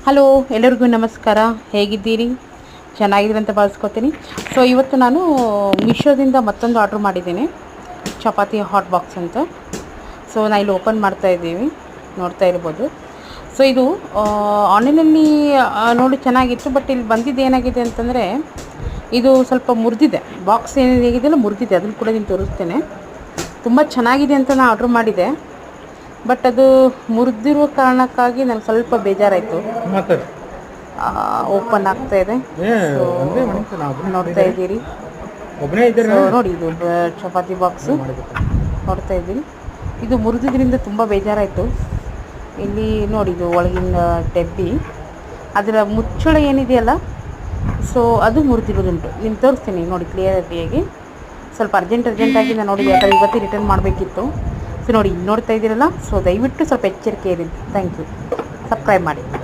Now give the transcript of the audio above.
Hello, ಎಲ್ಲರಿಗೂ ನಮಸ್ಕಾರ. ಹೇಗಿದ್ದೀರಿ? ಚೆನ್ನಾಗಿದ್ದೀರಿ ಅಂತ ಭಾವಿಸ್ಕೊತೀನಿ. ಸೊ ಇವತ್ತು ನಾನು ಮೀಶೋದಿಂದ ಮತ್ತೊಂದು ಆರ್ಡ್ರ್ ಮಾಡಿದ್ದೇನೆ, ಚಪಾತಿ ಹಾಟ್ ಬಾಕ್ಸ್ ಅಂತ. ಸೊ ನಾನು ಇಲ್ಲಿ ಓಪನ್ ಮಾಡ್ತಾ ಇದ್ದೀವಿ, ನೋಡ್ತಾ ಇರ್ಬೋದು. ಸೊ ಇದು ಆನ್ಲೈನಲ್ಲಿ ನೋಡಿ ಚೆನ್ನಾಗಿತ್ತು, ಬಟ್ ಇಲ್ಲಿ ಬಂದಿದ್ದು ಏನಾಗಿದೆ ಅಂತಂದರೆ ಇದು ಸ್ವಲ್ಪ ಮುರಿದಿದೆ. ಬಾಕ್ಸ್ ಏನಿದೆಯಲ್ಲ ಮುರಿದಿದೆ, ಅದನ್ನು ಕೂಡ ನಾನು ತೋರಿಸ್ತೇನೆ. ತುಂಬ ಚೆನ್ನಾಗಿದೆ ಅಂತ ನಾನು ಆರ್ಡ್ರ್ ಮಾಡಿದೆ, ಬಟ್ ಅದು ಮುರಿದಿರುವ ಕಾರಣಕ್ಕಾಗಿ ನನಗೆ ಸ್ವಲ್ಪ ಬೇಜಾರಾಯಿತು. ಓಪನ್ ಆಗ್ತಾ ಇದೆ, ನೋಡ್ತಾ ಇದ್ದೀರಿ. ನೋಡಿ, ಇದು ಚಪಾತಿ ಬಾಕ್ಸು ನೋಡ್ತಾ ಇದ್ದೀರಿ. ಇದು ಮುರಿದಿದ್ರಿಂದ ತುಂಬ ಬೇಜಾರಾಯಿತು. ಇಲ್ಲಿ ನೋಡಿ, ಇದು ಒಳಗಿನ ಡಬ್ಬಿ, ಅದರ ಮುಚ್ಚಳ ಏನಿದೆಯಲ್ಲ, ಸೊ ಅದು ಮುರಿದಿರೋದುಂಟು. ನಿಮ್ಗೆ ತೋರಿಸ್ತೀನಿ ನೋಡಿ ಕ್ಲಿಯರಿಟಿಯಾಗಿ. ಸ್ವಲ್ಪ ಅರ್ಜೆಂಟಾಗಿ ನಾನು ನೋಡಿ, ಯಾಕಂದರೆ ಇವತ್ತೇ ರಿಟರ್ನ್ ಮಾಡಬೇಕಿತ್ತು. ಸೊ ನೋಡಿ, ನೋಡ್ತಾ ಇದ್ದೀರಲ್ಲ. ಸೊ ದಯವಿಟ್ಟು ಸ್ವಲ್ಪ ಎಚ್ಚರಿಕೆ ಇರಿ. Thank you. ಸಬ್ಸ್ಕ್ರೈಬ್ ಮಾಡಿ.